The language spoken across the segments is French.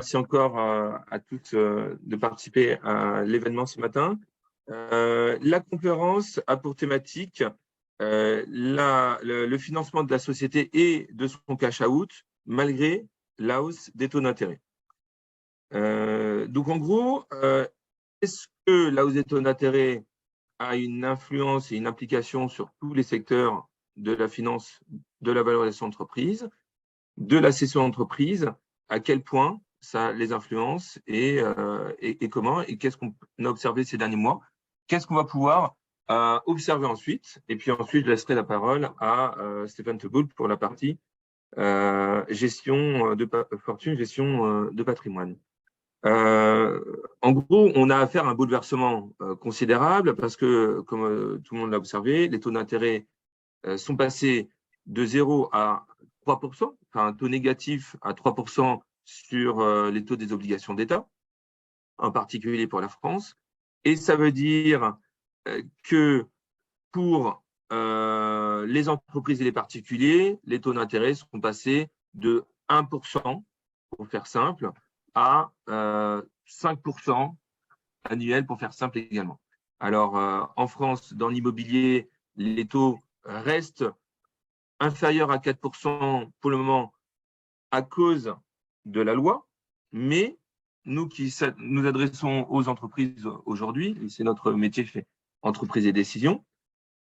Merci encore à toutes de participer à l'événement ce matin. La conférence a pour thématique le financement de la société et de son cash-out malgré la hausse des taux d'intérêt. Donc en gros, est-ce que la hausse des taux d'intérêt a une influence et une implication sur tous les secteurs de la finance, de la valorisation d'entreprise, de la cession d'entreprise? À quel point ça les influence et comment, et qu'est-ce qu'on a observé ces derniers mois? Qu'est-ce qu'on va pouvoir observer ensuite? Et puis ensuite, je laisserai la parole à Stéphane Teboul pour la partie gestion de fortune, gestion de patrimoine. En gros, on a affaire à un bouleversement considérable parce que, comme tout le monde l'a observé, les taux d'intérêt sont passés de 0 à 3%, enfin un taux négatif à 3% sur les taux des obligations d'État, en particulier pour la France. Et ça veut dire que pour les entreprises et les particuliers, les taux d'intérêt sont passés de 1%, pour faire simple, à 5% annuel, pour faire simple également. Alors, en France, dans l'immobilier, les taux restent inférieurs à 4% pour le moment à cause de la loi, mais nous qui nous adressons aux entreprises aujourd'hui, et c'est notre métier, fait entreprise et décision,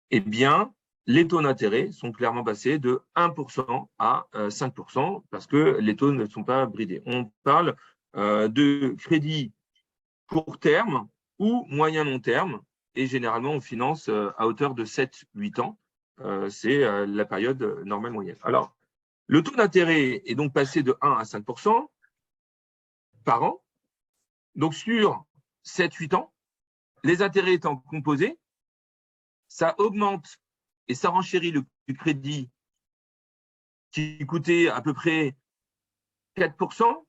eh bien, les taux d'intérêt sont clairement passés de 1% à 5% parce que les taux ne sont pas bridés. On parle de crédit court terme ou moyen-long terme, et généralement, on finance à hauteur de 7-8 ans. C'est la période normale moyenne. Alors, le taux d'intérêt est donc passé de 1 à 5% par an. Donc, sur 7-8 ans, les intérêts étant composés, ça augmente et ça renchérit le crédit qui coûtait à peu près 4%,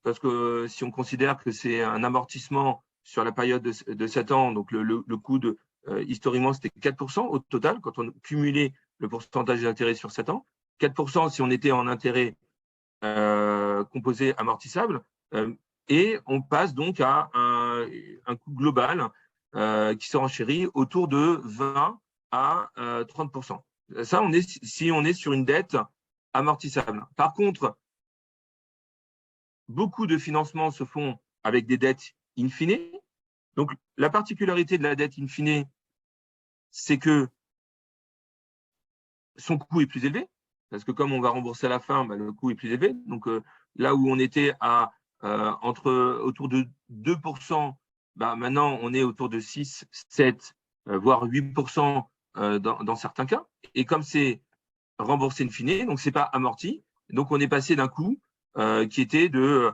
parce que si on considère que c'est un amortissement sur la période de 7 ans, donc le coût historiquement, c'était 4% au total, quand on cumulait le pourcentage d'intérêt sur 7 ans. 4% si on était en intérêt composé amortissable, et on passe donc à un coût global qui se renchérit autour de 20 à 30%. Ça, si on est sur une dette amortissable. Par contre, beaucoup de financements se font avec des dettes in fine. Donc, la particularité de la dette in fine, c'est que son coût est plus élevé, parce que comme on va rembourser à la fin, le coût est plus élevé. Donc, là où on était à autour de 2%, maintenant, on est autour de 6, 7, voire 8% dans certains cas. Et comme c'est remboursé in fine, donc ce n'est pas amorti, donc on est passé d'un coût qui était de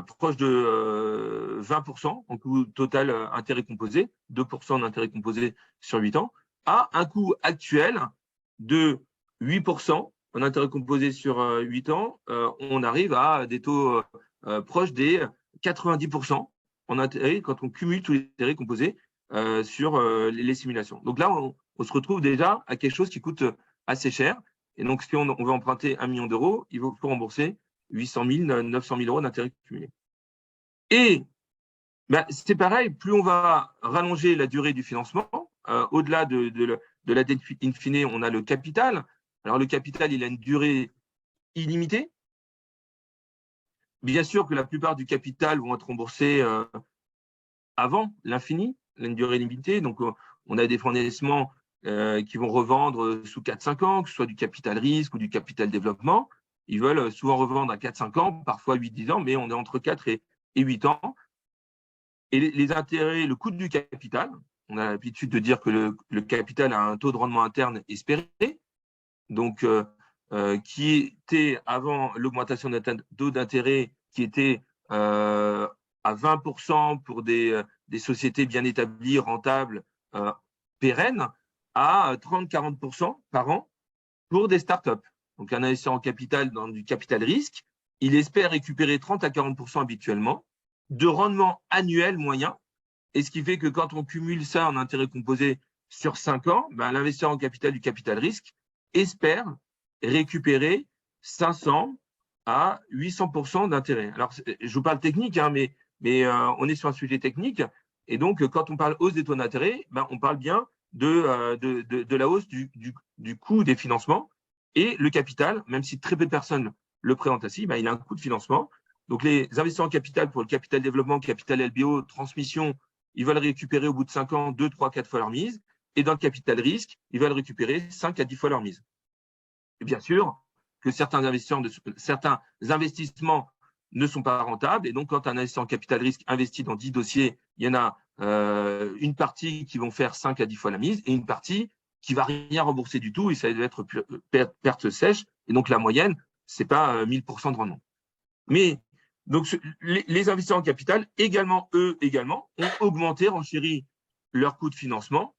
proche de 20% en coût total intérêt composé, 2% d'intérêt composé sur 8 ans, à un coût actuel de 8% en intérêt composé sur 8 ans. On arrive à des taux proches des 90% en intérêt quand on cumule tous les intérêts composés sur les simulations. Donc là, on se retrouve déjà à quelque chose qui coûte assez cher. Et donc, si on veut emprunter 1 million d'euros, il faut rembourser 800 000, 900 000 euros d'intérêt cumulé. Et c'est pareil, plus on va rallonger la durée du financement, au-delà de la dette in fine, on a le capital. Alors, le capital, il a une durée illimitée. Bien sûr que la plupart du capital vont être remboursés avant l'infini, une durée limitée. Donc, on a des financements qui vont revendre sous 4-5 ans, que ce soit du capital risque ou du capital développement. Ils veulent souvent revendre à 4-5 ans, parfois 8-10 ans, mais on est entre 4 et 8 ans. Et les intérêts, le coût du capital, on a l'habitude de dire que le capital a un taux de rendement interne espéré, donc qui était avant l'augmentation des taux d'intérêt, qui était à 20% pour des sociétés bien établies, rentables, pérennes, à 30-40% par an pour des startups. Donc, un investisseur en capital dans du capital risque, il espère récupérer 30 à 40% habituellement de rendement annuel moyen. Et ce qui fait que quand on cumule ça en intérêt composé sur 5 ans, l'investisseur en capital du capital risque espère récupérer 500 à 800% d'intérêt. Alors, je vous parle technique, hein, mais on est sur un sujet technique. Et donc, quand on parle hausse des taux d'intérêt, ben, on parle bien de la hausse du coût des financements. Et le capital, même si très peu de personnes le présentent ainsi, ben, il a un coût de financement. Donc, les investisseurs en capital, pour le capital développement, capital LBO, transmission, ils veulent récupérer au bout de 5 ans 2, 3, 4 fois leur mise. Et dans le capital risque, ils veulent récupérer 5 à 10 fois leur mise. Et bien sûr que certains investissements ne sont pas rentables. Et donc, quand un investisseur en capital risque investit dans 10 dossiers, il y en a une partie qui vont faire 5 à 10 fois la mise et une partie qui ne va rien rembourser du tout et ça va être perte sèche. Et donc, la moyenne, ce n'est pas 1000% de rendement. Mais donc, les investisseurs en capital, eux également, ont augmenté, renchéri leur coût de financement.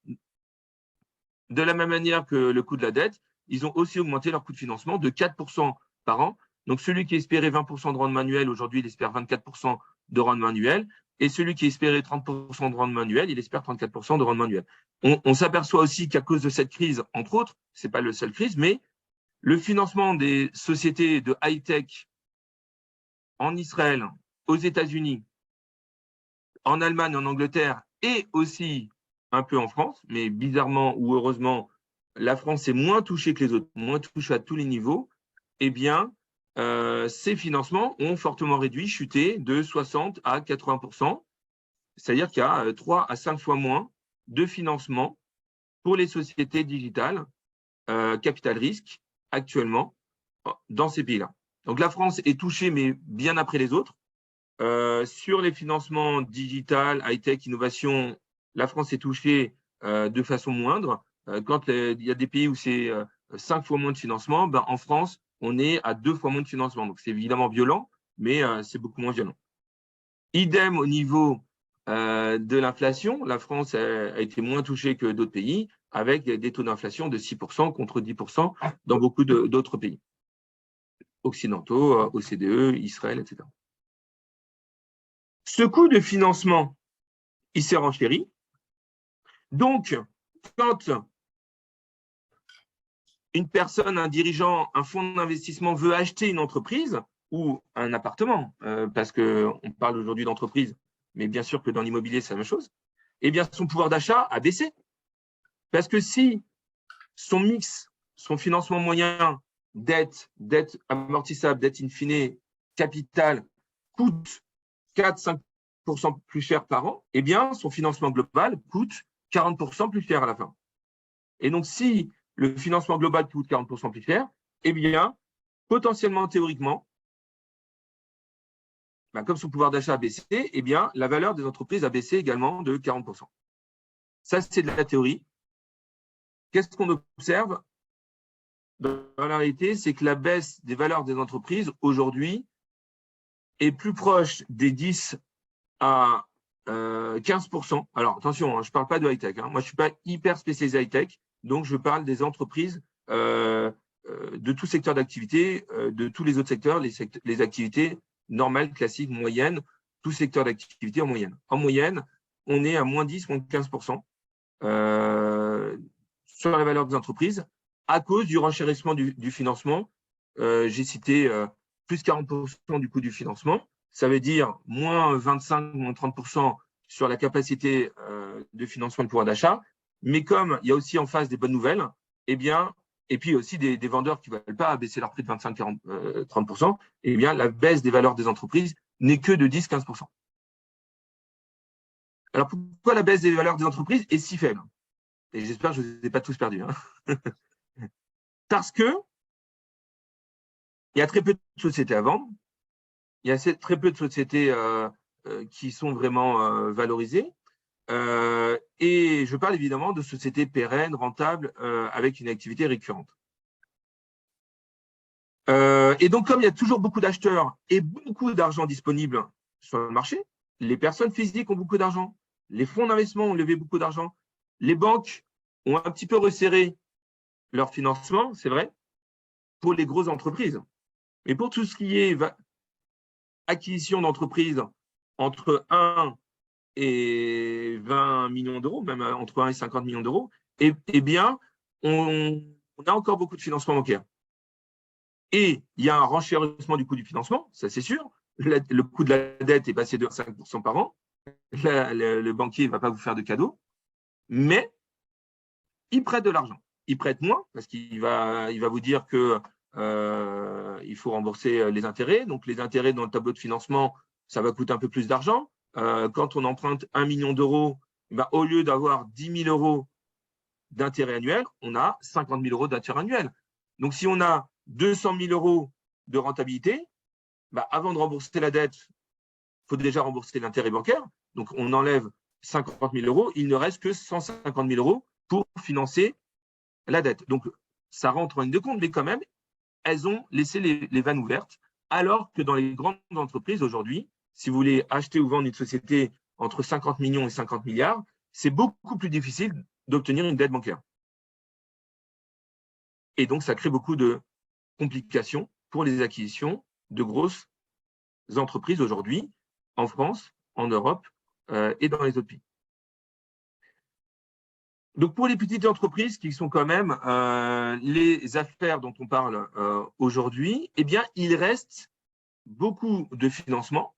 De la même manière que le coût de la dette, ils ont aussi augmenté leur coût de financement de 4% par an. Donc, celui qui espérait 20% de rendement annuel, aujourd'hui, il espère 24% de rendement annuel. Et celui qui espérait 30% de rendement annuel, il espère 34% de rendement annuel. On s'aperçoit aussi qu'à cause de cette crise, entre autres, ce n'est pas le seul crise, mais le financement des sociétés de high-tech en Israël, aux États-Unis, en Allemagne, en Angleterre et aussi un peu en France, mais bizarrement ou heureusement, la France est moins touchée que les autres, moins touchée à tous les niveaux, eh bien, ces financements ont fortement réduit, chuté de 60 à 80%, c'est-à-dire qu'il y a 3 à 5 fois moins de financement pour les sociétés digitales, capital risque, actuellement, dans ces pays-là. Donc la France est touchée, mais bien après les autres. Sur les financements digital, high-tech, innovation, la France est touchée de façon moindre. Quand il y a des pays où c'est 5 fois moins de financement, ben, en France, on est à 2 fois moins de financement. Donc, c'est évidemment violent, mais c'est beaucoup moins violent. Idem au niveau de l'inflation. La France a été moins touchée que d'autres pays, avec des taux d'inflation de 6% contre 10% dans beaucoup d'autres pays occidentaux, OCDE, Israël, etc. Ce coût de financement, il s'est renchéri. Donc, quand une personne, un dirigeant, un fonds d'investissement veut acheter une entreprise ou un appartement, parce qu'on parle aujourd'hui d'entreprise, mais bien sûr que dans l'immobilier, c'est la même chose, eh bien, son pouvoir d'achat a baissé. Parce que si son mix, son financement moyen, dette amortissable, dette in fine, capital, coûte 4-5% plus cher par an, eh bien, son financement global coûte 40% plus cher à la fin. Et donc, si le financement global coûte 40% plus cher, eh bien, potentiellement, théoriquement, comme son pouvoir d'achat a baissé, eh bien, la valeur des entreprises a baissé également de 40%. Ça, c'est de la théorie. Qu'est-ce qu'on observe dans la réalité? C'est que la baisse des valeurs des entreprises aujourd'hui est plus proche des 10 à 15%. Alors, attention, je ne parle pas de high-tech. Moi, je ne suis pas hyper spécialisé high-tech, donc je parle des entreprises de tout secteur d'activité, de tous les autres secteurs, les activités normales, classiques, moyennes, tout secteur d'activité en moyenne. En moyenne, on est à moins 10, moins 15% sur la valeur des entreprises à cause du renchérissement du financement. J'ai cité plus 40% du coût du financement. Ça veut dire moins 25, moins 30% sur la capacité de financement de pouvoir d'achat. Mais comme il y a aussi en face des bonnes nouvelles, eh bien, et puis aussi des vendeurs qui ne veulent pas baisser leur prix de 25, 40, 30%, eh bien, la baisse des valeurs des entreprises n'est que de 10-15%. Alors, pourquoi la baisse des valeurs des entreprises est si faible? Et j'espère que je ne vous ai pas tous perdus. Parce que il y a très peu de sociétés à vendre. Il y a très peu de sociétés qui sont vraiment valorisées. Et je parle évidemment de sociétés pérennes, rentables, avec une activité récurrente. Et donc, comme il y a toujours beaucoup d'acheteurs et beaucoup d'argent disponible sur le marché, les personnes physiques ont beaucoup d'argent, les fonds d'investissement ont levé beaucoup d'argent, les banques ont un petit peu resserré leur financement, c'est vrai, pour les grosses entreprises. Mais pour tout ce qui est acquisition d'entreprises entre 1 et 20 millions d'euros, même entre 1 et 50 millions d'euros, eh bien, on a encore beaucoup de financement bancaire. Et il y a un renchérissement du coût du financement, ça c'est sûr. Le coût de la dette est passé de 5% par an. Le banquier ne va pas vous faire de cadeaux, mais il prête de l'argent. Il prête moins parce qu'il va vous dire que il faut rembourser les intérêts. Donc, les intérêts dans le tableau de financement, ça va coûter un peu plus d'argent. Quand on emprunte 1 million d'euros, au lieu d'avoir 10 000 euros d'intérêt annuel, on a 50 000 euros d'intérêt annuel. Donc, si on a 200 000 euros de rentabilité, avant de rembourser la dette, il faut déjà rembourser l'intérêt bancaire. Donc, on enlève 50 000 euros. Il ne reste que 150 000 euros pour financer la dette. Donc, ça rentre en ligne de compte, mais quand même, elles ont laissé les vannes ouvertes, alors que dans les grandes entreprises aujourd'hui, si vous voulez acheter ou vendre une société entre 50 millions et 50 milliards, c'est beaucoup plus difficile d'obtenir une dette bancaire. Et donc, ça crée beaucoup de complications pour les acquisitions de grosses entreprises aujourd'hui, en France, en Europe et dans les autres pays. Donc, pour les petites entreprises qui sont quand même les affaires dont on parle aujourd'hui, eh bien, il reste beaucoup de financements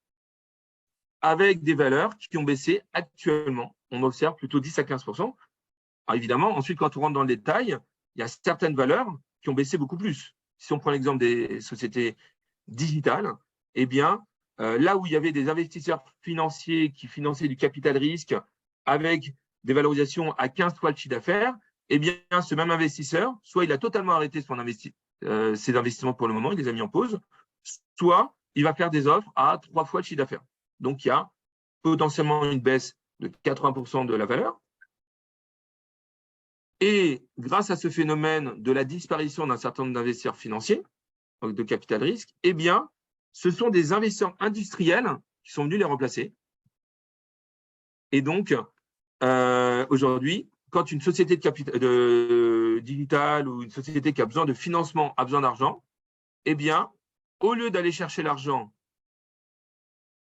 avec des valeurs qui ont baissé actuellement. On observe plutôt 10 à 15%. Alors, évidemment, ensuite, quand on rentre dans le détail, il y a certaines valeurs qui ont baissé beaucoup plus. Si on prend l'exemple des sociétés digitales, eh bien, là où il y avait des investisseurs financiers qui finançaient du capital risque avec des valorisations à 15 fois le chiffre d'affaires, eh bien, ce même investisseur, soit il a totalement arrêté ses investissements pour le moment, il les a mis en pause, soit il va faire des offres à 3 fois le chiffre d'affaires. Donc, il y a potentiellement une baisse de 80% de la valeur. Et grâce à ce phénomène de la disparition d'un certain nombre d'investisseurs financiers, donc de capital risque, eh bien, ce sont des investisseurs industriels qui sont venus les remplacer. Et donc, aujourd'hui, quand une société de digital ou une société qui a besoin de financement a besoin d'argent, eh bien, au lieu d'aller chercher l'argent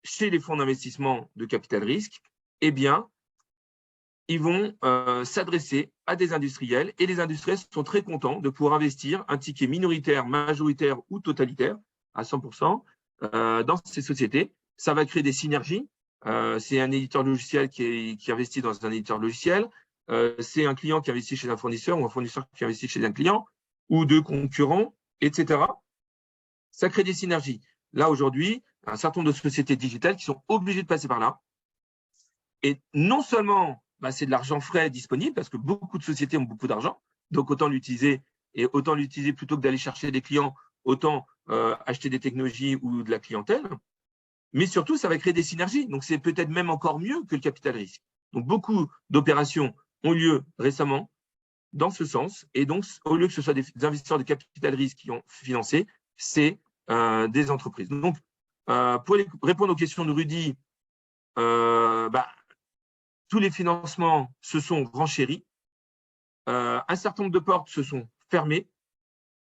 chez les fonds d'investissement de capital risque, eh bien, ils vont s'adresser à des industriels et les industriels sont très contents de pouvoir investir un ticket minoritaire, majoritaire ou totalitaire à 100% dans ces sociétés. Ça va créer des synergies. C'est un éditeur logiciel qui investit dans un éditeur logiciel. C'est un client qui investit chez un fournisseur ou un fournisseur qui investit chez un client ou deux concurrents, etc. Ça crée des synergies. Là, aujourd'hui, un certain nombre de sociétés digitales qui sont obligées de passer par là. Et non seulement c'est de l'argent frais disponible, parce que beaucoup de sociétés ont beaucoup d'argent, donc autant l'utiliser, et autant l'utiliser plutôt que d'aller chercher des clients, autant acheter des technologies ou de la clientèle. Mais surtout, ça va créer des synergies. Donc, c'est peut-être même encore mieux que le capital risque. Donc, beaucoup d'opérations ont lieu récemment dans ce sens. Et donc, au lieu que ce soit des investisseurs de capital risque qui ont financé, c'est des entreprises. Donc, pour répondre aux questions de Rudy, tous les financements se sont renchéris. Un certain nombre de portes se sont fermées,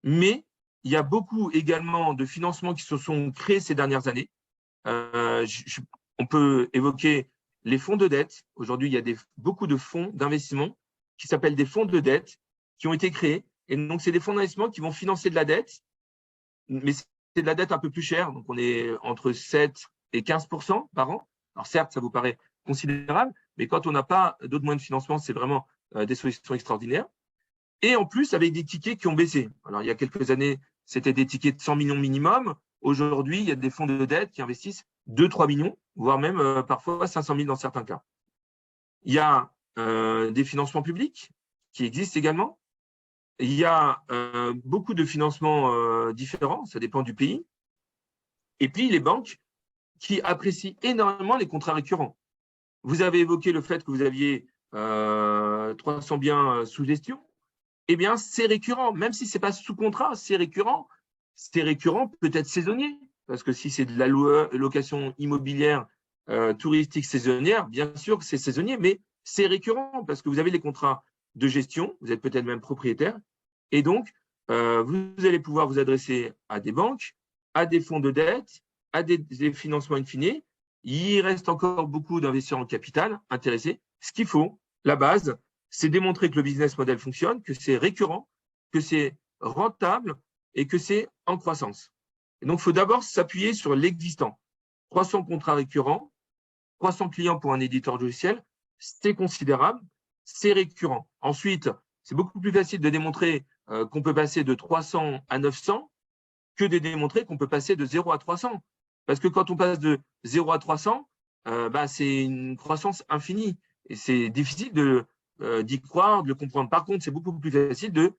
mais il y a beaucoup également de financements qui se sont créés ces dernières années. On peut évoquer les fonds de dette. Aujourd'hui, il y a beaucoup de fonds d'investissement qui s'appellent des fonds de dette qui ont été créés. Et donc, c'est des fonds d'investissement qui vont financer de la dette, mais c'est de la dette un peu plus chère. Donc, on est entre 7 et 15% par an. Alors, certes, ça vous paraît considérable, mais quand on n'a pas d'autres moyens de financement, c'est vraiment des solutions extraordinaires. Et en plus, avec des tickets qui ont baissé. Alors, il y a quelques années, c'était des tickets de 100 millions minimum. Aujourd'hui, il y a des fonds de dette qui investissent 2-3 millions, voire même parfois 500 000 dans certains cas. Il y a des financements publics qui existent également. Il y a beaucoup de financements différents, ça dépend du pays. Et puis, les banques qui apprécient énormément les contrats récurrents. Vous avez évoqué le fait que vous aviez 300 biens sous gestion. Eh bien, c'est récurrent, même si ce n'est pas sous contrat, c'est récurrent. C'est récurrent, peut-être saisonnier, parce que si c'est de la location immobilière touristique saisonnière, bien sûr que c'est saisonnier, mais c'est récurrent, parce que vous avez les contrats de gestion, vous êtes peut-être même propriétaire, et donc, vous allez pouvoir vous adresser à des banques, à des fonds de dette, à des financements in fine. Il reste encore beaucoup d'investisseurs en capital intéressés. Ce qu'il faut, la base, c'est démontrer que le business model fonctionne, que c'est récurrent, que c'est rentable et que c'est en croissance. Et donc, il faut d'abord s'appuyer sur l'existant. 300 contrats récurrents, 300 clients pour un éditeur logiciel, c'est considérable, c'est récurrent. Ensuite, c'est beaucoup plus facile de démontrer qu'on peut passer de 300 à 900 que de démontrer qu'on peut passer de 0 à 300. Parce que quand on passe de 0 à 300, c'est une croissance infinie. Et c'est difficile d'y croire, de le comprendre. Par contre, c'est beaucoup plus facile de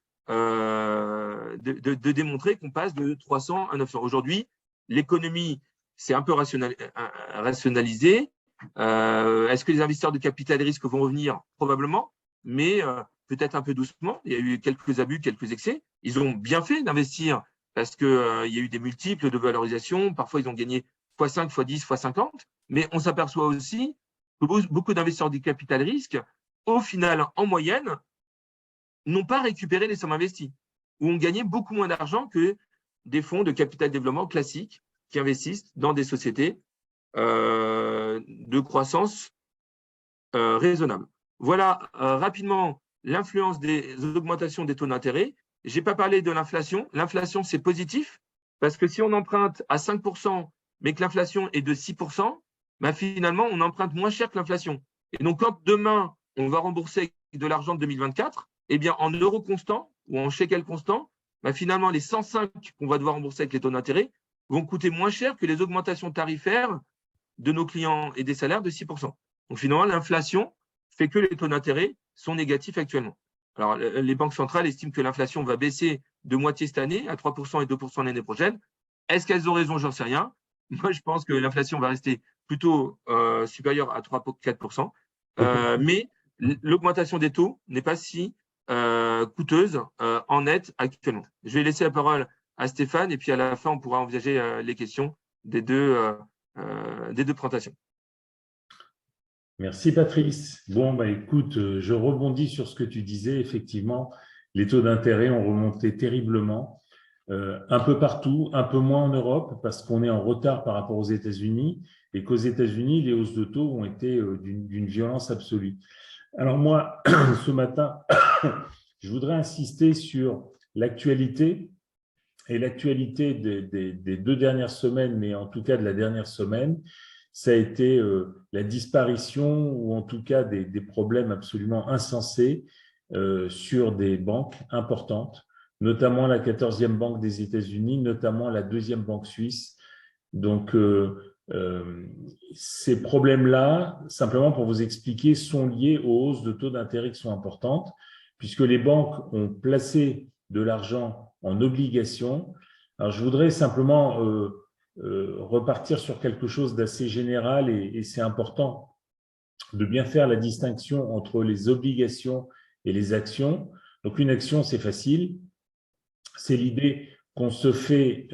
démontrer qu'on passe de 300 à 900. Aujourd'hui, l'économie s'est un peu rationalisée. Est-ce que les investisseurs de capital risque vont revenir? Probablement, mais peut-être un peu doucement. Il y a eu quelques abus, quelques excès. Ils ont bien fait d'investir parce qu'il y a eu des multiples de valorisation. Parfois, ils ont gagné x5, x10, x50. Mais on s'aperçoit aussi que beaucoup d'investisseurs du capital risque, au final, en moyenne, n'ont pas récupéré les sommes investies ou ont gagné beaucoup moins d'argent que des fonds de capital développement classiques qui investissent dans des sociétés de croissance raisonnable. Voilà rapidement l'influence des augmentations des taux d'intérêt. Je n'ai pas parlé de l'inflation. L'inflation, c'est positif parce que si on emprunte à 5%, mais que l'inflation est de 6%, finalement, on emprunte moins cher que l'inflation. Et donc, quand demain, on va rembourser de l'argent de 2024, eh bien, en euros constants ou en shekel constant, finalement, les 105 qu'on va devoir rembourser avec les taux d'intérêt vont coûter moins cher que les augmentations tarifaires de nos clients et des salaires de 6%. Donc, finalement, l'inflation fait que les taux d'intérêt sont négatifs actuellement. Alors, les banques centrales estiment que l'inflation va baisser de moitié cette année, à 3% et 2% l'année prochaine. Est-ce qu'elles ont raison? J'en sais rien. Moi, je pense que l'inflation va rester plutôt supérieure à 3-4%. Mais l'augmentation des taux n'est pas si coûteuse en net actuellement. Je vais laisser la parole à Stéphane et puis à la fin, on pourra envisager les questions des deux présentations. Merci Patrice. Bon, écoute, je rebondis sur ce que tu disais. Effectivement, les taux d'intérêt ont remonté terriblement, un peu partout, un peu moins en Europe parce qu'on est en retard par rapport aux États-Unis et qu'aux États-Unis, les hausses de taux ont été d'une violence absolue. Alors moi, ce matin, je voudrais insister sur l'actualité et l'actualité des 2 dernières semaines, mais en tout cas de la dernière semaine. Ça a été la disparition ou en tout cas des problèmes absolument insensés sur des banques importantes, notamment la 14e banque des États-Unis, notamment la 2e banque suisse. Donc, ces problèmes-là, simplement pour vous expliquer, sont liés aux hausses de taux d'intérêt qui sont importantes, puisque les banques ont placé de l'argent en obligations. Alors, je voudrais simplement repartir sur quelque chose d'assez général et c'est important de bien faire la distinction entre les obligations et les actions. Donc, une action, c'est facile. C'est l'idée qu'on se fait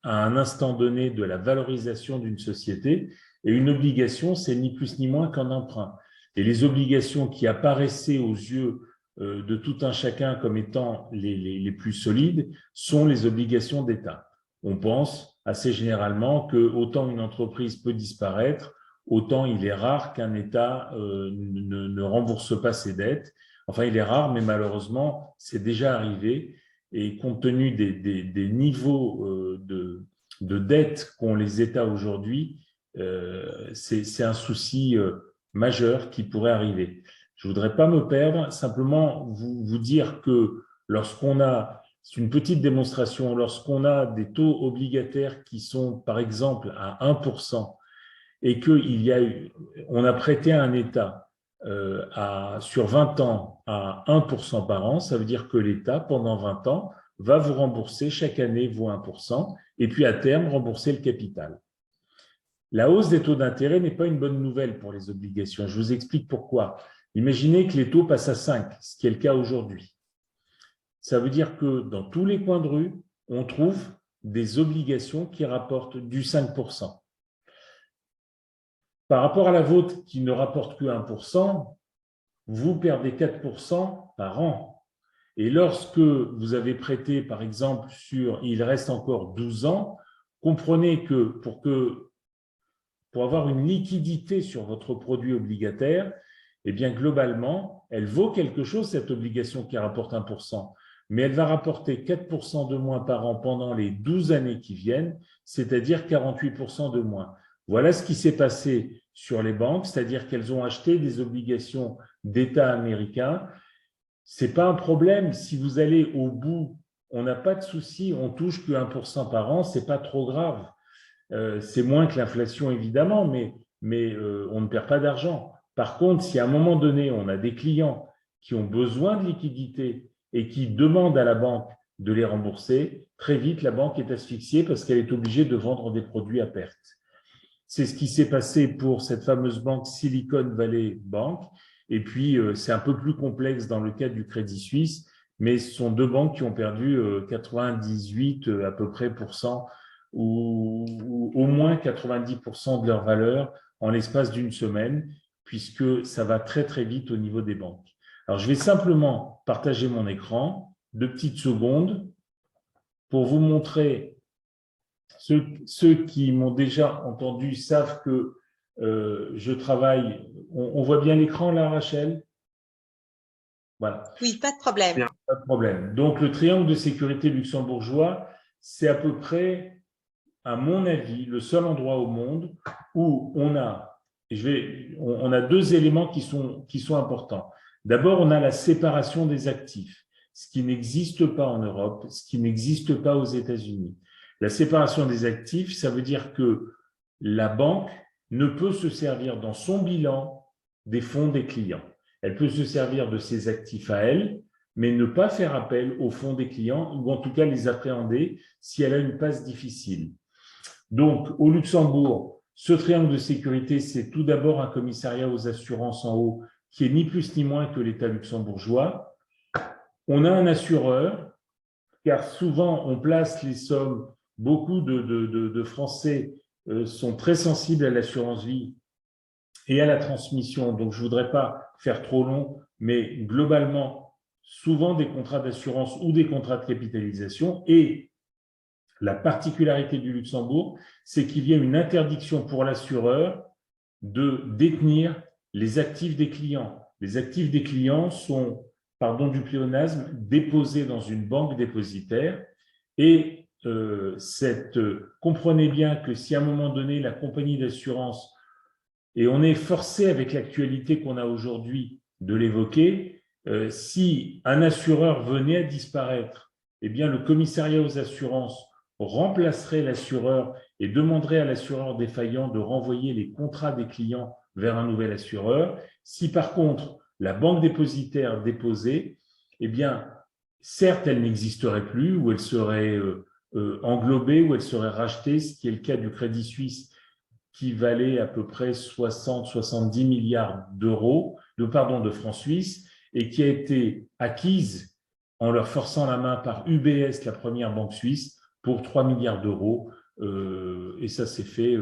à un instant donné de la valorisation d'une société et une obligation, c'est ni plus ni moins qu'un emprunt. Et les obligations qui apparaissaient aux yeux de tout un chacun comme étant les plus solides sont les obligations d'État. On pense assez généralement que autant une entreprise peut disparaître, autant il est rare qu'un État ne rembourse pas ses dettes. Enfin, il est rare, mais malheureusement, c'est déjà arrivé. Et compte tenu des niveaux de dette qu'ont les États aujourd'hui, c'est un souci majeur qui pourrait arriver. Je ne voudrais pas me perdre, simplement vous dire que lorsqu'on a, c'est une petite démonstration, lorsqu'on a des taux obligataires qui sont par exemple à 1% et qu'on a prêté à un État sur 20 ans à 1% par an, ça veut dire que l'État, pendant 20 ans, va vous rembourser chaque année vos 1% et puis à terme rembourser le capital. La hausse des taux d'intérêt n'est pas une bonne nouvelle pour les obligations. Je vous explique pourquoi. Imaginez que les taux passent à 5, ce qui est le cas aujourd'hui. Ça veut dire que dans tous les coins de rue, on trouve des obligations qui rapportent du 5%. Par rapport à la vôtre qui ne rapporte que 1%, vous perdez 4% par an. Et lorsque vous avez prêté, par exemple, il reste encore 12 ans, comprenez que pour avoir une liquidité sur votre produit obligataire, eh bien, globalement, elle vaut quelque chose, cette obligation qui rapporte 1%. mais elle va rapporter 4% de moins par an pendant les 12 années qui viennent, c'est-à-dire 48% de moins. Voilà ce qui s'est passé sur les banques, c'est-à-dire qu'elles ont acheté des obligations d'État américains. Ce n'est pas un problème. Si vous allez au bout, on n'a pas de souci, on touche que 1% par an, ce n'est pas trop grave. C'est moins que l'inflation, évidemment, mais on ne perd pas d'argent. Par contre, si à un moment donné, on a des clients qui ont besoin de liquidités et qui demandent à la banque de les rembourser, très vite, la banque est asphyxiée parce qu'elle est obligée de vendre des produits à perte. C'est ce qui s'est passé pour cette fameuse banque Silicon Valley Bank. Et puis, c'est un peu plus complexe dans le cas du Crédit Suisse, mais ce sont deux banques qui ont perdu 98 à peu près % ou au moins 90% de leur valeur en l'espace d'une semaine, puisque ça va très très vite au niveau des banques. Alors, je vais simplement partager mon écran, 2 petites secondes, pour vous montrer. Ceux qui m'ont déjà entendu savent que je travaille. On voit bien l'écran là, Rachel? Voilà. Oui, pas de problème. Bien. Pas de problème. Donc, le triangle de sécurité luxembourgeois, c'est à peu près, à mon avis, le seul endroit au monde où on a 2 éléments qui sont importants. D'abord, on a la séparation des actifs, ce qui n'existe pas en Europe, ce qui n'existe pas aux États-Unis. La séparation des actifs, ça veut dire que la banque ne peut se servir dans son bilan des fonds des clients. Elle peut se servir de ses actifs à elle, mais ne pas faire appel aux fonds des clients, ou en tout cas les appréhender si elle a une passe difficile. Donc, au Luxembourg, ce triangle de sécurité, c'est tout d'abord un commissariat aux assurances en haut, qui est ni plus ni moins que l'État luxembourgeois. On a un assureur, car souvent on place les sommes. Beaucoup de Français sont très sensibles à l'assurance vie et à la transmission. Donc, je ne voudrais pas faire trop long, mais globalement, souvent des contrats d'assurance ou des contrats de capitalisation. Et la particularité du Luxembourg, c'est qu'il y a une interdiction pour l'assureur de détenir les actifs des clients. Les actifs des clients sont, pardon du pléonasme, déposés dans une banque dépositaire et comprenez bien que si à un moment donné, la compagnie d'assurance, et on est forcé avec l'actualité qu'on a aujourd'hui de l'évoquer, si un assureur venait à disparaître, eh bien le commissariat aux assurances remplacerait l'assureur et demanderait à l'assureur défaillant de renvoyer les contrats des clients vers un nouvel assureur. Si par contre, la banque dépositaire déposait, eh bien, certes, elle n'existerait plus ou elle serait englobée ou elle serait rachetée, ce qui est le cas du Crédit Suisse qui valait à peu près 60-70 milliards de francs suisses et qui a été acquise en leur forçant la main par UBS, la première banque suisse, pour 3 milliards d'euros. Et ça s'est fait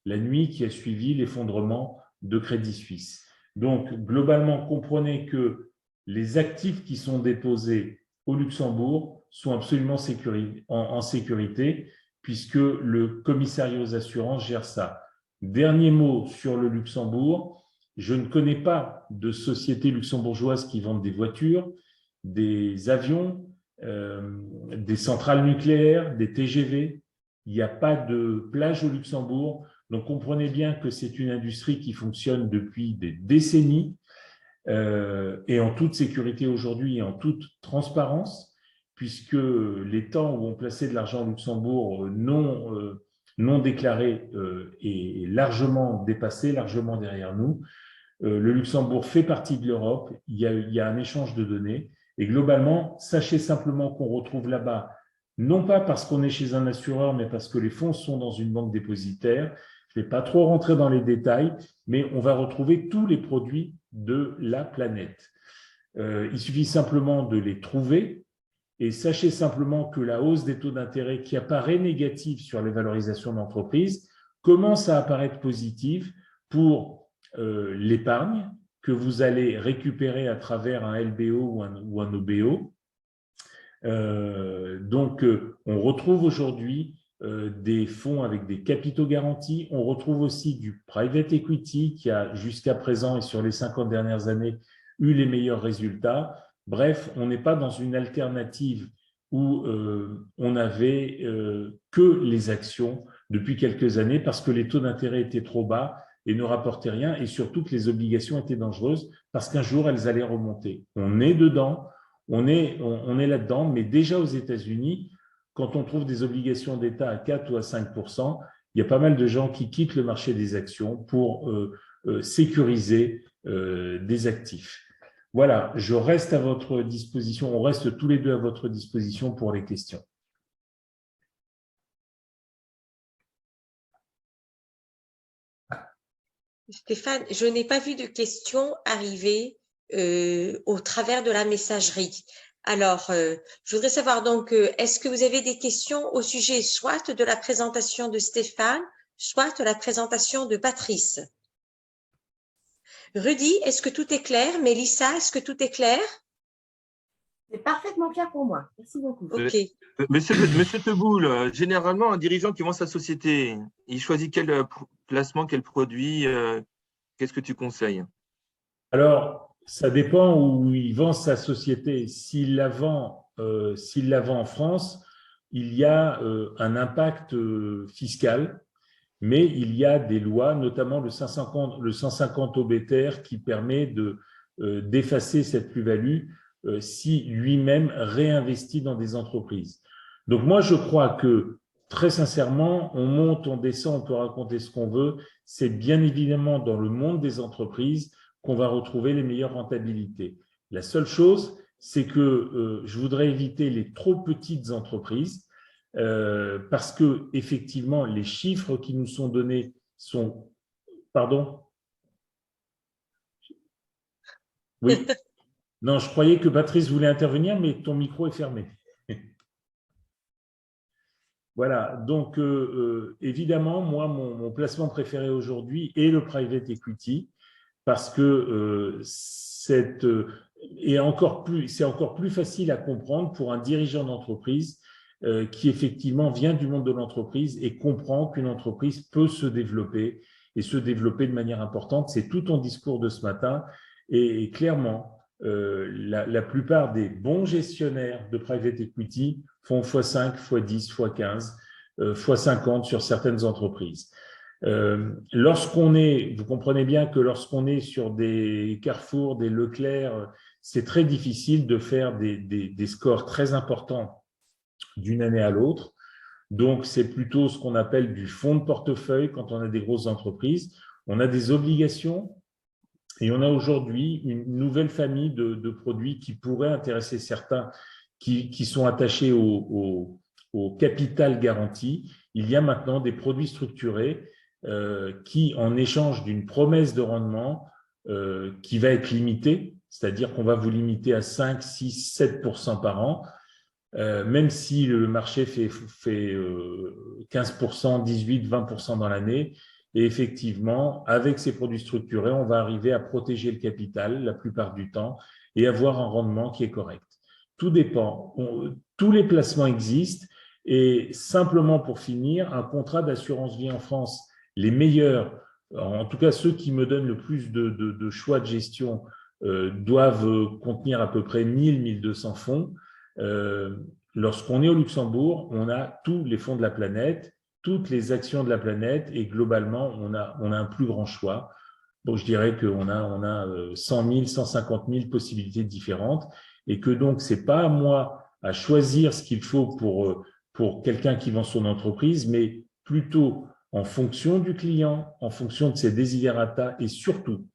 la nuit qui a suivi l'effondrement de Crédit Suisse. Donc, globalement, comprenez que les actifs qui sont déposés au Luxembourg sont absolument en sécurité, puisque le commissariat aux assurances gère ça. Dernier mot sur le Luxembourg, je ne connais pas de société luxembourgeoise qui vendent des voitures, des avions, des centrales nucléaires, des TGV. Il n'y a pas de plage au Luxembourg. Donc, comprenez bien que c'est une industrie qui fonctionne depuis des décennies et en toute sécurité aujourd'hui et en toute transparence, puisque les temps où on plaçait de l'argent au Luxembourg non déclaré est largement dépassé, largement derrière nous. Le Luxembourg fait partie de l'Europe, il y a un échange de données et globalement, sachez simplement qu'on retrouve là-bas, non pas parce qu'on est chez un assureur, mais parce que les fonds sont dans une banque dépositaire. Je ne vais pas trop rentrer dans les détails, mais on va retrouver tous les produits de la planète. Il suffit simplement de les trouver. Et sachez simplement que la hausse des taux d'intérêt qui apparaît négative sur les valorisations d'entreprise commence à apparaître positive pour l'épargne que vous allez récupérer à travers un LBO ou un OBO. Donc, on retrouve aujourd'hui des fonds avec des capitaux garantis. On retrouve aussi du private equity qui a jusqu'à présent et sur les 50 dernières années eu les meilleurs résultats. Bref, on n'est pas dans une alternative où on n'avait que les actions depuis quelques années parce que les taux d'intérêt étaient trop bas et ne rapportaient rien, et surtout que les obligations étaient dangereuses parce qu'un jour, elles allaient remonter. On est dedans, on est là-dedans, mais déjà aux États-Unis, quand on trouve des obligations d'État à 4 ou à 5%, il y a pas mal de gens qui quittent le marché des actions pour sécuriser des actifs. Voilà, je reste à votre disposition, on reste tous les deux à votre disposition pour les questions. Stéphane, je n'ai pas vu de questions arriver au travers de la messagerie. Alors, je voudrais savoir donc, est-ce que vous avez des questions au sujet soit de la présentation de Stéphane, soit de la présentation de Patrice? Rudy, est-ce que tout est clair? Mélissa, est-ce que tout est clair? C'est parfaitement clair pour moi. Merci beaucoup. Ok. Monsieur Teboul, généralement, un dirigeant qui vend sa société, il choisit quel placement, quel produit, qu'est-ce que tu conseilles? Alors, ça dépend où il vend sa société. S'il la vend en France, il y a un impact fiscal, mais il y a des lois, notamment le 150 obétaire, qui permet d'effacer cette plus-value si lui-même réinvestit dans des entreprises. Donc moi, je crois que, très sincèrement, on monte, on descend, on peut raconter ce qu'on veut. C'est bien évidemment dans le monde des entreprises qu'on va retrouver les meilleures rentabilités. La seule chose, c'est que je voudrais éviter les trop petites entreprises parce que effectivement, les chiffres qui nous sont donnés sont… Pardon? Oui. Non, je croyais que Patrice voulait intervenir, mais ton micro est fermé. Voilà, donc évidemment, moi, mon placement préféré aujourd'hui est le private equity parce que c'est encore plus facile à comprendre pour un dirigeant d'entreprise qui effectivement vient du monde de l'entreprise et comprend qu'une entreprise peut se développer et se développer de manière importante. C'est tout ton discours de ce matin et clairement, la plupart des bons gestionnaires de private equity font x5, x10, x15, x50 sur certaines entreprises. Vous comprenez bien que lorsqu'on est sur des Carrefour, des Leclerc, c'est très difficile de faire des scores très importants d'une année à l'autre. Donc, c'est plutôt ce qu'on appelle du fonds de portefeuille quand on a des grosses entreprises. On a des obligations et on a aujourd'hui une nouvelle famille de produits qui pourraient intéresser certains qui sont attachés au capital garanti. Il y a maintenant des produits structurés qui, en échange d'une promesse de rendement qui va être limitée, c'est-à-dire qu'on va vous limiter à 5, 6, 7% par an, même si le marché fait 15%, 18, 20% dans l'année. Et effectivement, avec ces produits structurés, on va arriver à protéger le capital la plupart du temps et avoir un rendement qui est correct. Tout dépend. Tous les placements existent et simplement pour finir, un contrat d'assurance vie en France, les meilleurs, en tout cas ceux qui me donnent le plus de choix de gestion, doivent contenir à peu près 1000-1200 fonds. Lorsqu'on est au Luxembourg, on a tous les fonds de la planète, toutes les actions de la planète et globalement, on a un plus grand choix. Donc, je dirais qu'on a 100 000, 150 000 possibilités différentes et que donc, ce n'est pas à moi à choisir ce qu'il faut pour quelqu'un qui vend son entreprise, mais plutôt en fonction du client, en fonction de ses desiderata et surtout,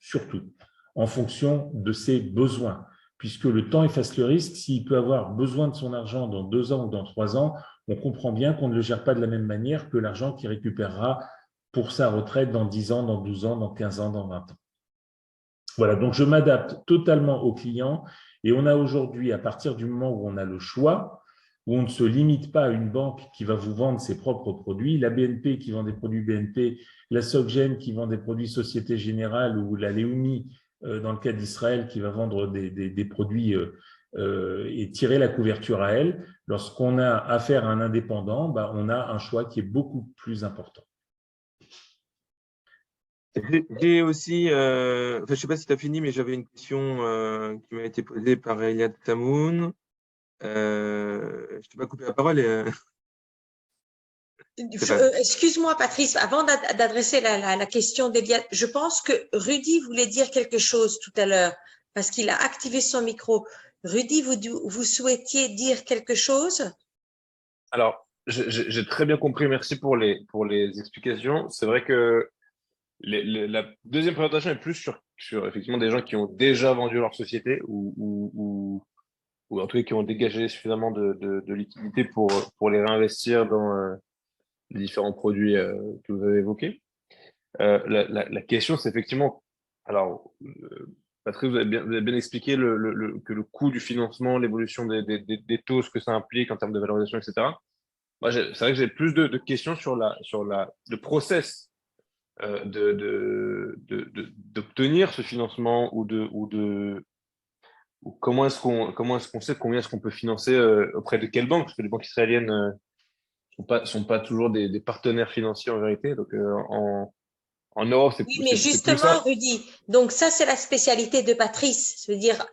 en fonction de ses besoins. Puisque le temps efface le risque, s'il peut avoir besoin de son argent dans 2 ans ou dans 3 ans, on comprend bien qu'on ne le gère pas de la même manière que l'argent qu'il récupérera pour sa retraite dans 10 ans, dans 12 ans, dans 15 ans, dans 20 ans. Voilà, donc je m'adapte totalement aux clients et on a aujourd'hui, à partir du moment où on a le choix, où on ne se limite pas à une banque qui va vous vendre ses propres produits, la BNP qui vend des produits BNP, la SocGen qui vend des produits Société Générale ou la Leumi dans le cas d'Israël qui va vendre des produits et tirer la couverture à elle. Lorsqu'on a affaire à un indépendant, on a un choix qui est beaucoup plus important. J'ai aussi, enfin, je ne sais pas si tu as fini, mais j'avais une question qui m'a été posée par Eliade Tamoun. Je t'ai pas coupé la parole. Stéphane. Excuse-moi, Patrice, avant d'adresser la question d'Eliade, je pense que Rudy voulait dire quelque chose tout à l'heure parce qu'il a activé son micro. Rudy, vous souhaitiez dire quelque chose? Alors, j'ai très bien compris. Merci pour les explications. C'est vrai que la deuxième présentation est plus sur effectivement des gens qui ont déjà vendu leur société ou en tout cas qui ont dégagé suffisamment de liquidités pour les réinvestir dans les différents produits que vous avez évoqués. La question, c'est effectivement, alors, Patrick, vous avez bien expliqué que le coût du financement, l'évolution des taux, ce que ça implique en termes de valorisation, etc. Moi, c'est vrai que j'ai plus de questions sur le process d'obtenir ce financement ou comment est-ce qu'on sait combien est-ce qu'on peut financer auprès de quelles banques, parce que les banques israéliennes sont pas toujours des partenaires financiers en vérité. Donc en Europe, Oui, mais c'est plus justement, ça. Rudy, donc ça, c'est la spécialité de Patrice. Je veux dire,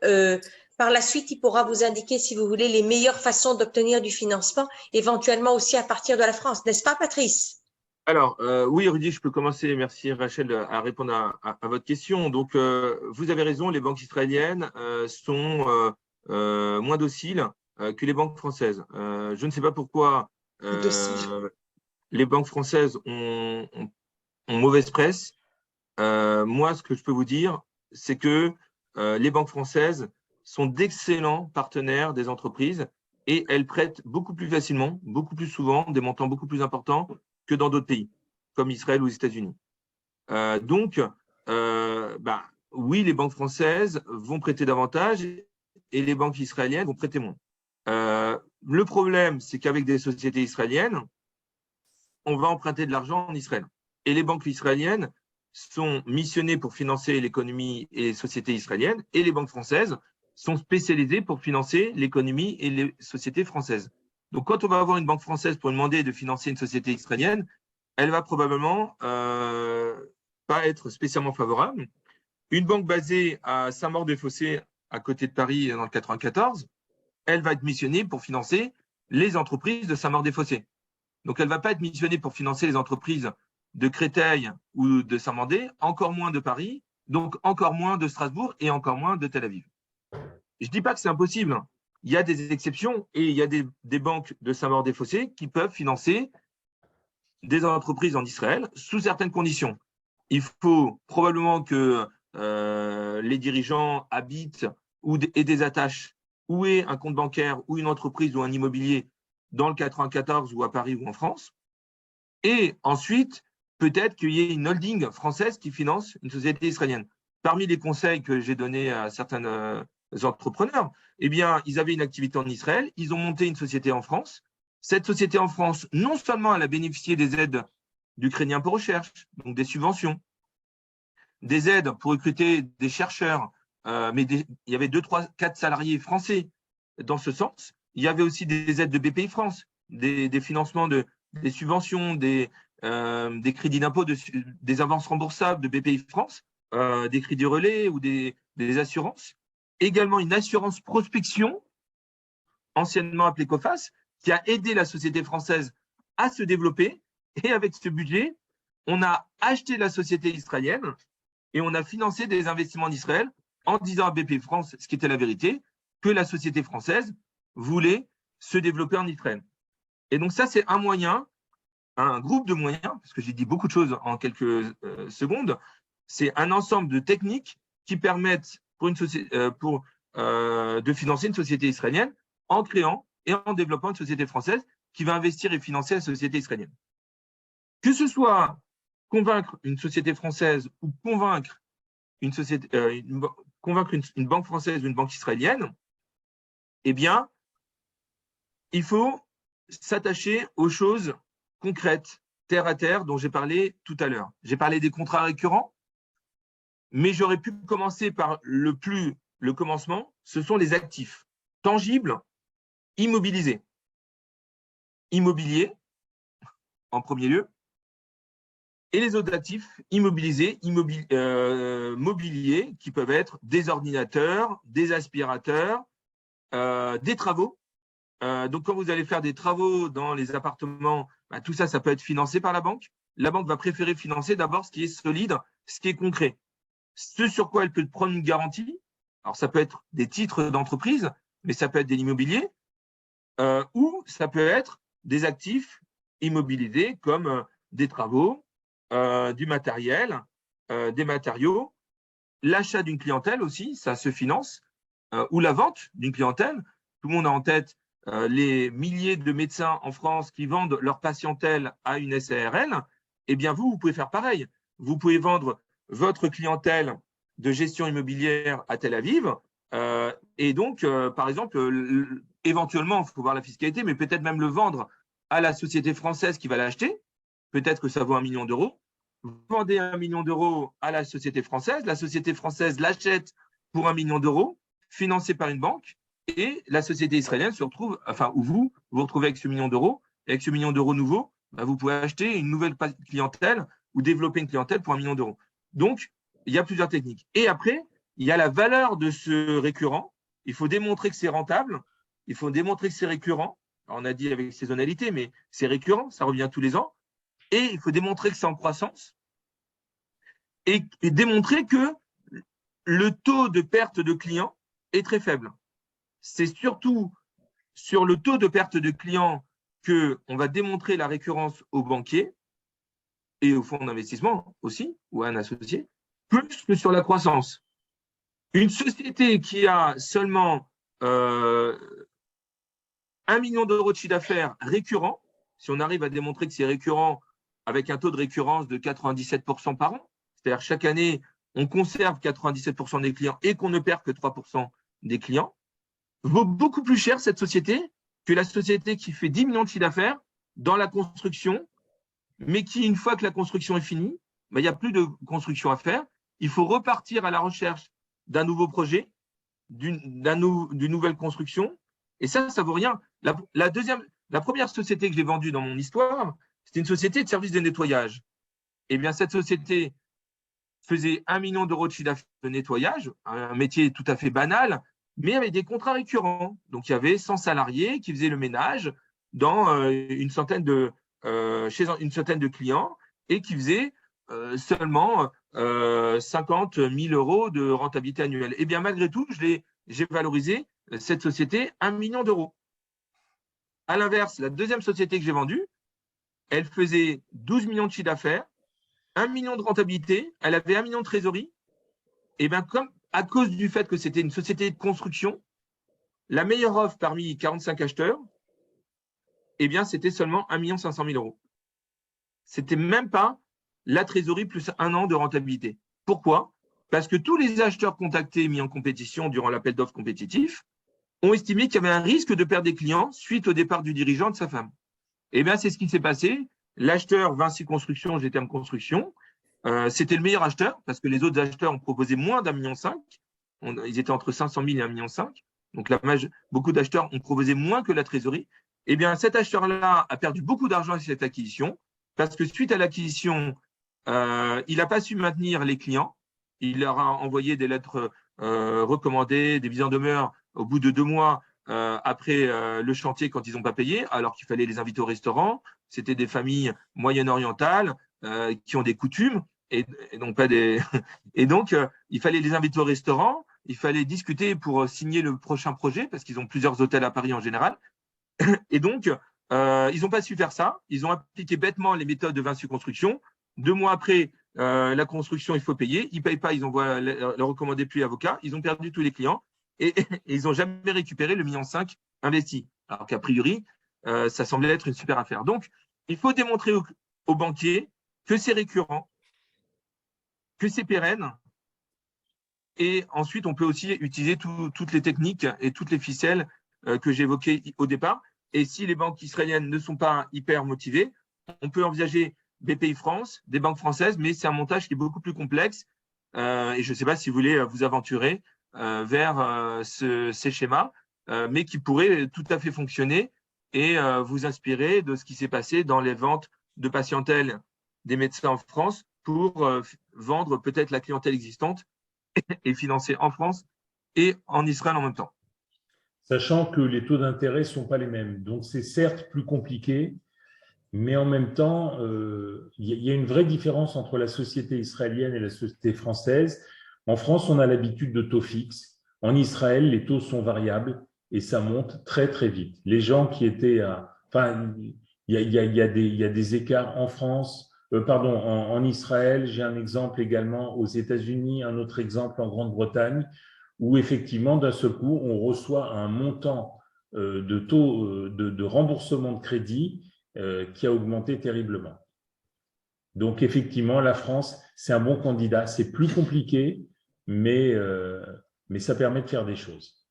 par la suite, il pourra vous indiquer, si vous voulez, les meilleures façons d'obtenir du financement, éventuellement aussi à partir de la France, n'est-ce pas, Patrice? Alors, oui, Rudy, je peux commencer. Merci, Rachel, à répondre à votre question. Donc, vous avez raison, les banques israéliennes sont moins dociles que les banques françaises. Je ne sais pas pourquoi Docile. les banques françaises ont mauvaise presse. Moi, ce que je peux vous dire, c'est que les banques françaises sont d'excellents partenaires des entreprises et elles prêtent beaucoup plus facilement, beaucoup plus souvent, des montants beaucoup plus importants que dans d'autres pays, comme Israël ou les États-Unis. Donc, oui, les banques françaises vont prêter davantage et les banques israéliennes vont prêter moins. Le problème, c'est qu'avec des sociétés israéliennes, on va emprunter de l'argent en Israël. Et les banques israéliennes sont missionnées pour financer l'économie et les sociétés israéliennes, et les banques françaises sont spécialisées pour financer l'économie et les sociétés françaises. Donc, quand on va avoir une banque française pour demander de financer une société israélienne, elle va probablement pas être spécialement favorable. Une banque basée à Saint-Maur-des-Fossés, à côté de Paris, dans le 94, elle va être missionnée pour financer les entreprises de Saint-Maur-des-Fossés. Donc, elle ne va pas être missionnée pour financer les entreprises de Créteil ou de Saint-Mandé, encore moins de Paris, donc encore moins de Strasbourg et encore moins de Tel Aviv. Je ne dis pas que c'est impossible. Il y a des exceptions et il y a des banques de Saint-Maur-des-Fossés qui peuvent financer des entreprises en Israël sous certaines conditions. Il faut probablement que les dirigeants habitent aient des attaches ou aient un compte bancaire ou une entreprise ou un immobilier dans le 94 ou à Paris ou en France. Et ensuite, peut-être qu'il y ait une holding française qui finance une société israélienne. Parmi les conseils que j'ai donnés à certains entrepreneurs, eh bien, ils avaient une activité en Israël, ils ont monté une société en France. Cette société en France, non seulement elle a bénéficié des aides du crédit impôt recherche, donc des subventions, des aides pour recruter des chercheurs, mais il y avait 2, 3, 4 salariés français dans ce sens. Il y avait aussi des aides de BPI France, des financements, des subventions, des crédits d'impôt, des avances remboursables de BPI France, des crédits relais ou des assurances. Également une assurance prospection, anciennement appelée COFAS, qui a aidé la société française à se développer. Et avec ce budget, on a acheté la société israélienne et on a financé des investissements d'Israël en disant à BPI France, ce qui était la vérité, que la société française voulait se développer en Israël. Et donc ça, c'est un moyen, un groupe de moyens, parce que j'ai dit beaucoup de choses en quelques secondes, c'est un ensemble de techniques qui permettent de financer une société israélienne en créant et en développant une société française qui va investir et financer la société israélienne. Que ce soit convaincre une société française ou convaincre une banque française ou une banque israélienne, eh bien, il faut s'attacher aux choses concrètes, terre à terre, dont j'ai parlé tout à l'heure. J'ai parlé des contrats récurrents, mais j'aurais pu commencer par le commencement, ce sont les actifs tangibles, immobilisés. Immobilier, en premier lieu, et les autres actifs mobiliers qui peuvent être des ordinateurs, des aspirateurs, des travaux. Donc, quand vous allez faire des travaux dans les appartements, tout ça, ça peut être financé par la banque. La banque va préférer financer d'abord ce qui est solide, ce qui est concret. Ce sur quoi elle peut prendre une garantie, alors ça peut être des titres d'entreprise, mais ça peut être de l'immobilier, ou ça peut être des actifs immobilisés comme des travaux, du matériel, des matériaux, l'achat d'une clientèle aussi, ça se finance, ou la vente d'une clientèle. Tout le monde a en tête les milliers de médecins en France qui vendent leur patientèle à une SARL. Eh bien, vous pouvez faire pareil. Vous pouvez vendre votre clientèle de gestion immobilière à Tel Aviv. Et donc, par exemple, éventuellement, il faut voir la fiscalité, mais peut-être même le vendre à la société française qui va l'acheter. Peut-être que ça vaut 1 million d'euros. Vous vendez 1 million d'euros à la société française l'achète pour 1 million d'euros, financé par une banque, et la société israélienne se retrouve, enfin, ou vous retrouvez avec ce million d'euros, et avec ce million d'euros nouveau, vous pouvez acheter une nouvelle clientèle ou développer une clientèle pour 1 million d'euros. Donc, il y a plusieurs techniques. Et après, il y a la valeur de ce récurrent. Il faut démontrer que c'est rentable, il faut démontrer que c'est récurrent. Alors, on a dit avec saisonnalité, mais c'est récurrent, ça revient tous les ans. Et il faut démontrer que c'est en croissance et démontrer que le taux de perte de clients est très faible. C'est surtout sur le taux de perte de clients qu'on va démontrer la récurrence aux banquiers et aux fonds d'investissement aussi, ou à un associé, plus que sur la croissance. Une société qui a seulement 1 million d'euros de chiffre d'affaires récurrent, si on arrive à démontrer que c'est récurrent avec un taux de récurrence de 97% par an, c'est-à-dire chaque année, on conserve 97% des clients et qu'on ne perd que 3% des clients, vaut beaucoup plus cher cette société que la société qui fait 10 millions de chiffre d'affaires dans la construction, mais qui, une fois que la construction est finie, il n'y a plus de construction à faire. Il faut repartir à la recherche d'un nouveau projet, d'une nouvelle construction. Et ça vaut rien. La première société que j'ai vendue dans mon histoire, c'était une société de services de nettoyage. Eh bien, cette société faisait 1 million d'euros de chiffre d'affaires de nettoyage, un métier tout à fait banal, mais avec des contrats récurrents. Donc, il y avait 100 salariés qui faisaient le ménage dans une centaine de clients et qui faisaient seulement 50 000 euros de rentabilité annuelle. Eh bien, malgré tout, j'ai valorisé cette société 1 million d'euros. À l'inverse, la deuxième société que j'ai vendue, elle faisait 12 millions de chiffre d'affaires, 1 million de rentabilité, elle avait 1 million de trésorerie. Et bien, comme à cause du fait que c'était une société de construction, la meilleure offre parmi 45 acheteurs, eh bien, c'était seulement 1 500 000 euros. C'était même pas la trésorerie plus 1 an de rentabilité. Pourquoi? Parce que tous les acheteurs contactés et mis en compétition durant l'appel d'offres compétitif ont estimé qu'il y avait un risque de perdre des clients suite au départ du dirigeant de sa femme. Eh bien, c'est ce qui s'est passé. L'acheteur Vinci Construction, GTM Construction, c'était le meilleur acheteur parce que les autres acheteurs ont proposé moins d'1,5 million. Ils étaient entre 500 000 et 1,5 million. Donc, beaucoup d'acheteurs ont proposé moins que la trésorerie. Eh bien, cet acheteur-là a perdu beaucoup d'argent avec cette acquisition parce que suite à l'acquisition, il n'a pas su maintenir les clients. Il leur a envoyé des lettres recommandées, des mises en demeure au bout de 2 mois après le chantier quand ils n'ont pas payé, alors qu'il fallait les inviter au restaurant. C'était des familles moyen-orientales qui ont des coutumes et donc pas des. Et donc, il fallait les inviter au restaurant, il fallait discuter pour signer le prochain projet parce qu'ils ont plusieurs hôtels à Paris en général. Et donc, ils n'ont pas su faire ça. Ils ont appliqué bêtement les méthodes de Vinci Construction. 2 mois après la construction, il faut payer. Ils ne payent pas, ils envoient le recommandé plus avocat. Ils ont perdu tous les clients et ils n'ont jamais récupéré le 1,5 million investi. Alors qu'a priori, ça semblait être une super affaire. Donc, il faut démontrer aux banquiers que c'est récurrent, que c'est pérenne. Et ensuite, on peut aussi utiliser toutes les techniques et toutes les ficelles que j'évoquais au départ. Et si les banques israéliennes ne sont pas hyper motivées, on peut envisager BPI France, des banques françaises, mais c'est un montage qui est beaucoup plus complexe. Et je ne sais pas si vous voulez vous aventurer vers ces schémas, mais qui pourraient tout à fait fonctionner et vous inspirer de ce qui s'est passé dans les ventes de patientèle des médecins en France pour vendre peut-être la clientèle existante et financer en France et en Israël en même temps. Sachant que les taux d'intérêt ne sont pas les mêmes. Donc, c'est certes plus compliqué, mais en même temps, il y a une vraie différence entre la société israélienne et la société française. En France, on a l'habitude de taux fixes. En Israël, les taux sont variables et ça monte très, très vite. Les gens qui étaient à… Enfin, il y a des écarts en France, en Israël. J'ai un exemple également aux États-Unis, un autre exemple en Grande-Bretagne, où effectivement, d'un seul coup, on reçoit un montant de taux de remboursement de crédit qui a augmenté terriblement. Donc, effectivement, la France, c'est un bon candidat. C'est plus compliqué, mais ça permet de faire des choses.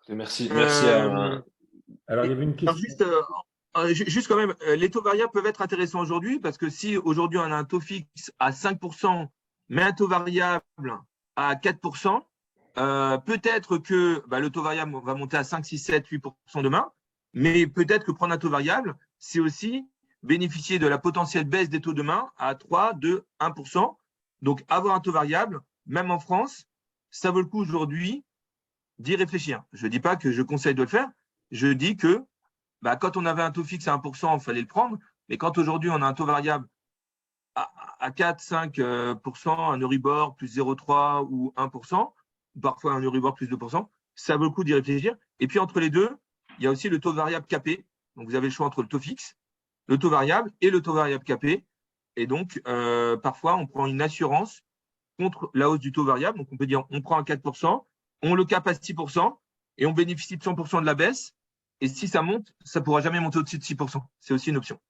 Merci. Merci à… Alors, il y avait une question. Juste quand même, les taux variables peuvent être intéressants aujourd'hui parce que si aujourd'hui on a un taux fixe à 5%, mais un taux variable à 4%, peut-être que le taux variable va monter à 5, 6, 7, 8% demain, mais peut-être que prendre un taux variable, c'est aussi bénéficier de la potentielle baisse des taux demain à 3, 2, 1%. Donc, avoir un taux variable, même en France, ça vaut le coup aujourd'hui d'y réfléchir. Je ne dis pas que je conseille de le faire, je dis que quand on avait un taux fixe à 1%, il fallait le prendre, mais quand aujourd'hui on a un taux variable à 4, 5%, un Euribor plus 0,3 ou 1%, parfois un Euribor plus 2%, ça vaut le coup d'y réfléchir. Et puis entre les deux, il y a aussi le taux variable capé. Donc vous avez le choix entre le taux fixe, le taux variable et le taux variable capé. Et donc parfois on prend une assurance contre la hausse du taux variable. Donc on peut dire on prend un 4%, on le cape à 6% et on bénéficie de 100% de la baisse. Et si ça monte, ça ne pourra jamais monter au-dessus de 6%. C'est aussi une option.